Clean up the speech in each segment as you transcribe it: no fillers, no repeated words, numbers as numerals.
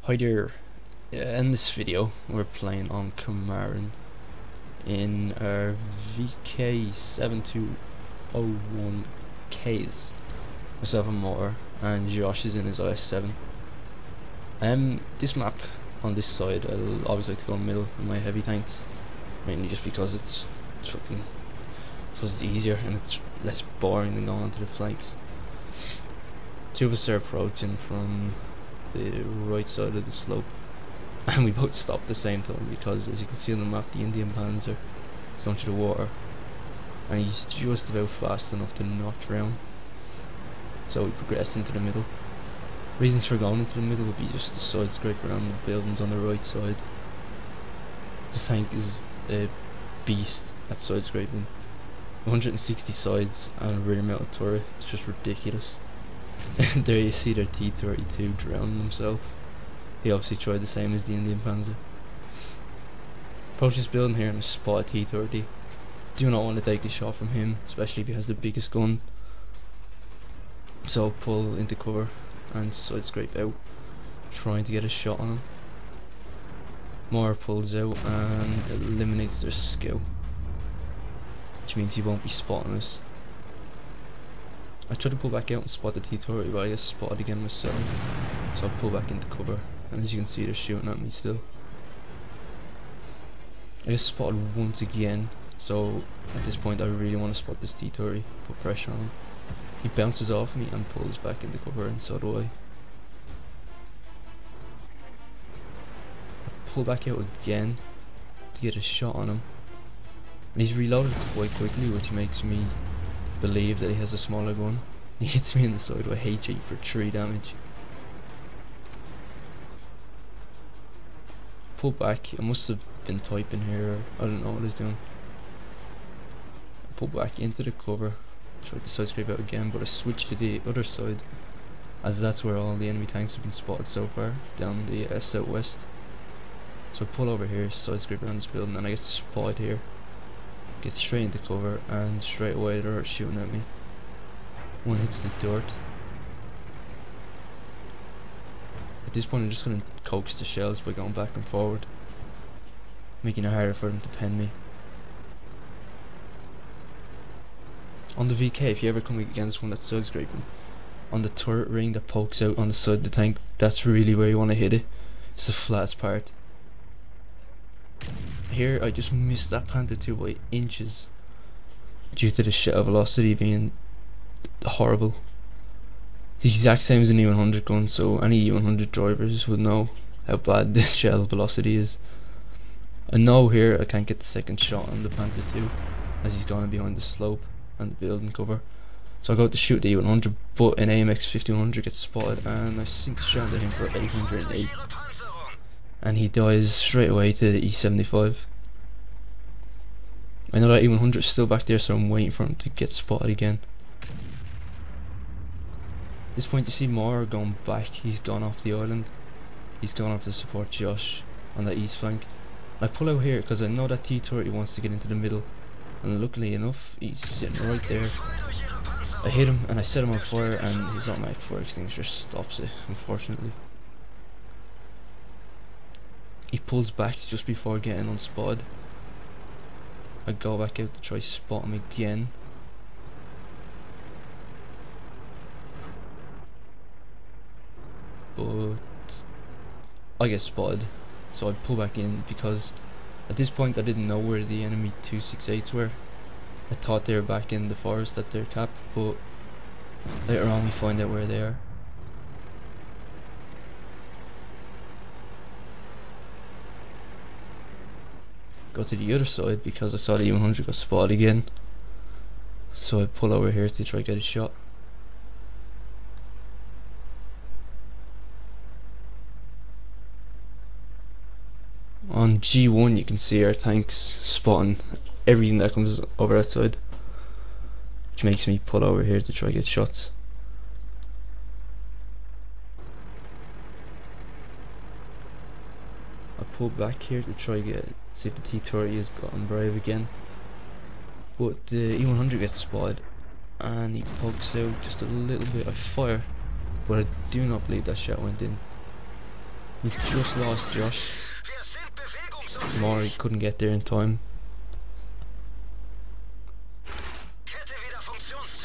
Hi there. In this video we're playing on Kamaran in our VK7201Ks. Myself and Motor, and Josh is in his IS7. This map on this side I'll always like to go in the middle in my heavy tanks, mainly just because it's easier and it's less boring than going onto the flanks. Two of us are approaching from the right side of the slope, and we both stopped at the same time because, as you can see on the map, the Indian Panzer is going through the water and he's just about fast enough to not drown. So we progress into the middle. Reasons for going into the middle would be just the side scrape around the buildings on the right side. This tank is a beast at side scraping. 160 sides and a rear mounted turret. It's just ridiculous. There you see their T-32 drowning himself. He obviously tried the same as the Indian Panzer. Approach this building here and spot a T-30. Do not want to take a shot from him, especially if he has the biggest gun. So pull into cover and side scrape out, trying to get a shot on him. Moore pulls out and eliminates their scout, which means he won't be spotting us. I tried to pull back out and spot the T-30, but I get spotted again myself, so I pull back into cover, and as you can see they're shooting at me still. I get spotted once again, so at this point I really want to spot this T-30, put pressure on him. He bounces off me and pulls back into cover, and so do I. I pull back out again to get a shot on him, and he's reloaded quite quickly, which makes me believe that he has a smaller gun. He hits me in the side with a HE for 3 damage. Pull back. I must have been typing here, or I don't know what he's doing. Pull back into the cover, try to side scrape out again, but I switch to the other side, as that's where all the enemy tanks have been spotted so far, down the southwest. So I pull over here, side scrape around this building, and I get spotted here. Get straight into cover, and straight away they're shooting at me. One hits the dirt. At this point I'm just going to coax the shells by going back and forward, making it harder for them to pen me. On the VK, if you ever come against one that's side scraping, on the turret ring that pokes out on the side of the tank, that's really where you want to hit it. It's the flattest part. Here I just missed that Panther 2 by inches due to the shell velocity being horrible. The exact same as an E100 gun, so any E100 drivers would know how bad the shell velocity is. I know here I can't get the second shot on the Panther 2 as he's gone behind the slope and the building cover, so I go to shoot the E100, but an AMX 1500 gets spotted and I sink straight at him for 808. And he dies straight away to the E75. I know that E100 is still back there, so I'm waiting for him to get spotted again. At this point you see Moore going back. He's gone off the island. He's gone off to support Josh on the east flank. I pull out here because I know that T-30 wants to get into the middle, and luckily enough he's sitting right there. I hit him and I set him on fire, and his automatic fire extinguisher stops it, unfortunately. He pulls back just before getting unspotted. I go back out to try spot him again. But I get spotted, so I pull back in because at this point I didn't know where the enemy 268s were. I thought they were back in the forest at their cap, but later on we find out where they are. Go to the other side because I saw the E100 got spotted again, so I pull over here to try to get a shot. On G1 you can see our tanks spotting everything that comes over that side, which makes me pull over here to try to get shots. I pull back here to try to see if the T-30 has gotten brave again, but the E100 gets spotted and he pokes out just a little bit. I fire, but I do not believe that shot went in. We just lost Josh. Maury couldn't get there in time.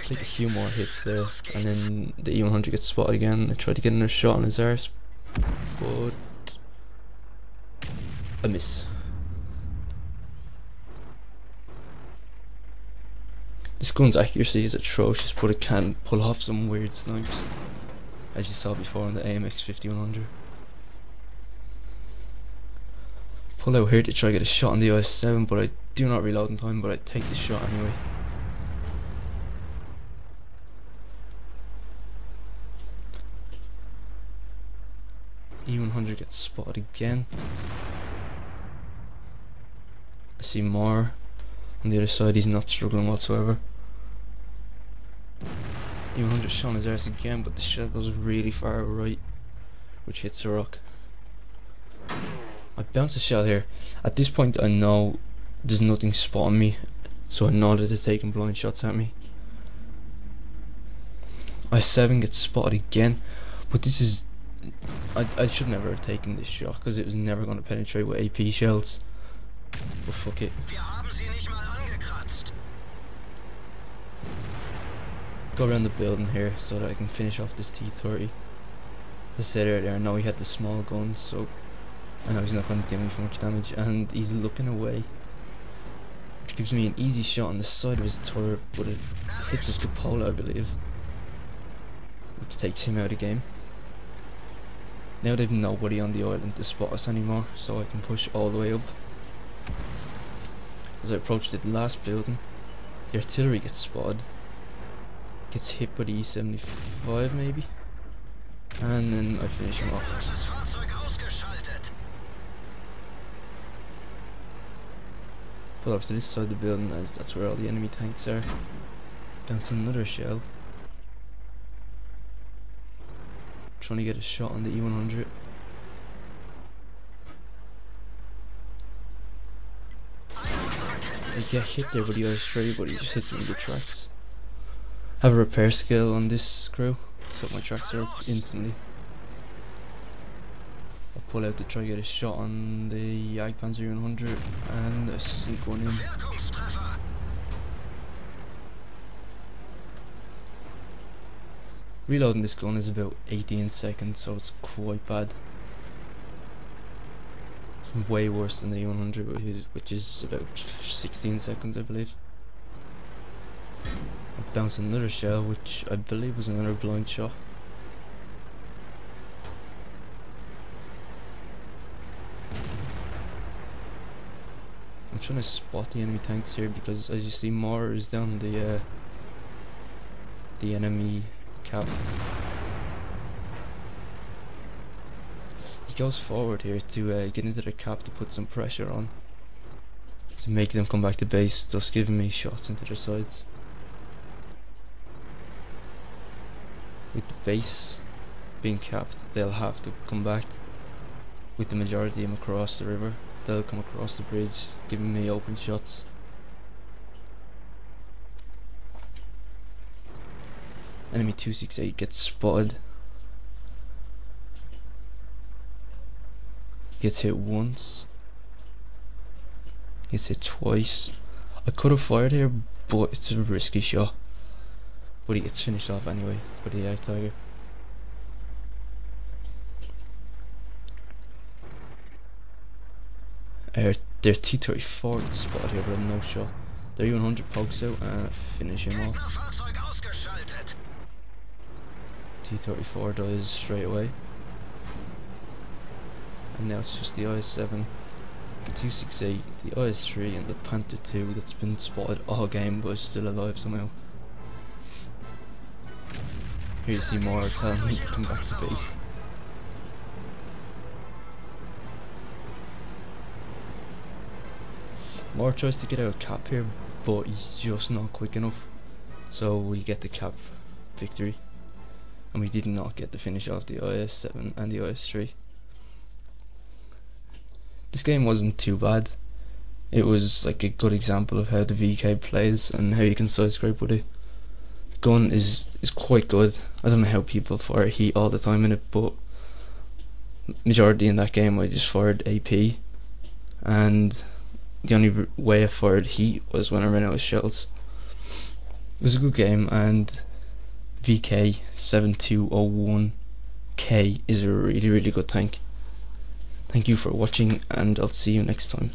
Take a few more hits there, and then the E100 gets spotted again. I tried to get another shot on his arse, but a miss. This gun's accuracy is atrocious, but it can pull off some weird snipes, as you saw before on the AMX 5100. Pull out here to try to get a shot on the IS-7, but I do not reload in time, but I take the shot anyway. E100 gets spotted again. I see more on the other side. He's not struggling whatsoever. E100 shot on his arse again, but the shell goes really far right, which hits the rock. I bounce a shell here. At this point I know there's nothing spotting me, so I know that they're taking blind shots at me. I-7 gets spotted again, but this is... I should never have taken this shot because it was never going to penetrate with AP shells. But fuck it. Go around the building here so that I can finish off this T-30. As I said earlier, I know he had the small gun, so I know he's not going to do me for much damage, and he's looking away, which gives me an easy shot on the side of his turret, but it hits his cupola, I believe, which takes him out of the game. Now they've nobody on the island to spot us anymore, so I can push all the way up. As I approach the last building, the artillery gets spotted, gets hit by the E75 maybe, and then I finish him off. Pull up to this side of the building, as that's where all the enemy tanks are. Bounce another shell. Trying to get a shot on the E100. I get hit there with the IS-3, but he just hits me with the tracks. Have a repair skill on this crew, so my tracks are up instantly. I pull out to try to get a shot on the Jagdpanzer E100 and I sink one in. Reloading this gun is about 18 seconds, so it's quite bad. It's way worse than the E100, which is about 16 seconds, I believe. I bounced another shell, which I believe was another blind shot. I'm trying to spot the enemy tanks here because, as you see, more is down the enemy cap. He goes forward here to get into the cap to put some pressure on, to make them come back to base, thus giving me shots into their sides. With the base being capped, they'll have to come back. With the majority of them across the river, they'll come across the bridge, giving me open shots. Enemy 268 gets spotted. Gets hit once. Gets hit twice. I could have fired here, but it's a risky shot. But he gets finished off anyway by the Jagd Tiger. Their T-34 gets spotted here, but no shot. Their U100 pokes out and I finish him off. T-34 dies straight away. And now it's just the IS-7, the 268, the IS-3 and the Panther 2 that's been spotted all game but is still alive somehow. Here you see more telling me to come back to base. Moore tries to get out of cap here, but he's just not quick enough. So we get the cap victory. And we did not get the finish off the IS-7 and the IS-3. This game wasn't too bad. It was like a good example of how the VK plays and how you can side scrape with it. The gun is quite good. I don't know how people fire heat all the time in it, but majority in that game I just fired AP, and the only way I fired heat was when I ran out of shells. It was a good game, and VK7201K is a really good tank. Thank you for watching, and I'll see you next time.